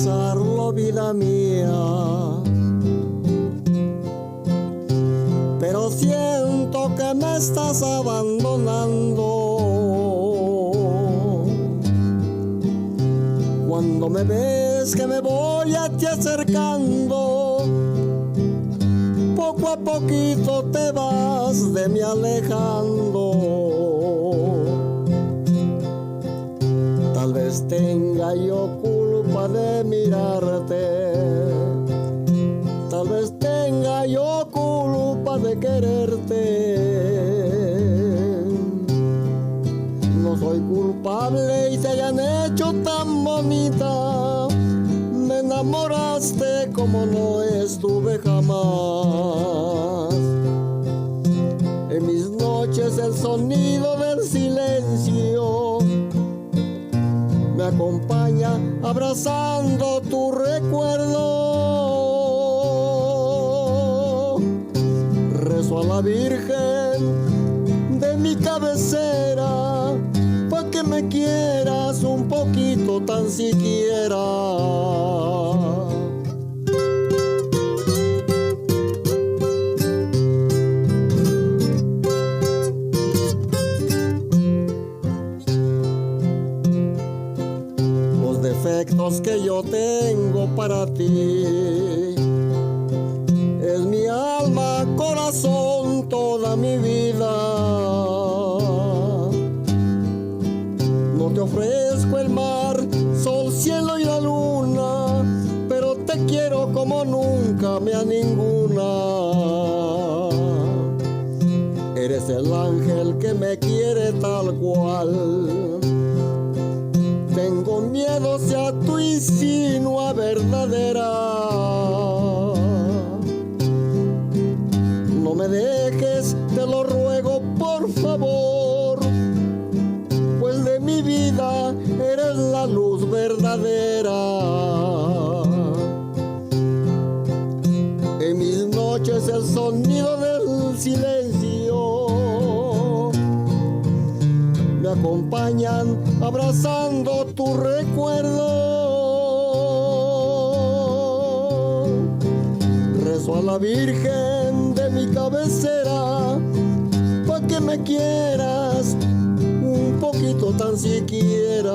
pensarlo, vida mía, pero siento que me estás abandonando. Cuando me ves que me voy a ti acercando, poco a poquito te vas de mí alejando. Tal vez tenga yo culpa de mirarte, tal vez tenga yo culpa de quererte. No soy culpable y te hayan hecho tan bonita. Me enamoraste como no estuve jamás. En mis noches el sonido del silencio me acompaña abrazando tu recuerdo. Rezo a la Virgen de mi cabecera pa' que me quieras un poquito tan siquiera. Los defectos que yo tengo para ti es mi alma, corazón, toda mi vida. No te ofrezco el mar, sol, cielo y la luna, pero te quiero como nunca me a ninguna. Eres el ángel que me quiere tal cual. Tengo miedo sea tu insinua verdadera. No me dejes, te lo ruego por favor, pues de mi vida eres la luz verdadera. En mis noches el sonido del silencio me acompañan abrazando tu recuerdo. Rezo a la Virgen de mi cabecera pa' que me quieras un poquito tan siquiera.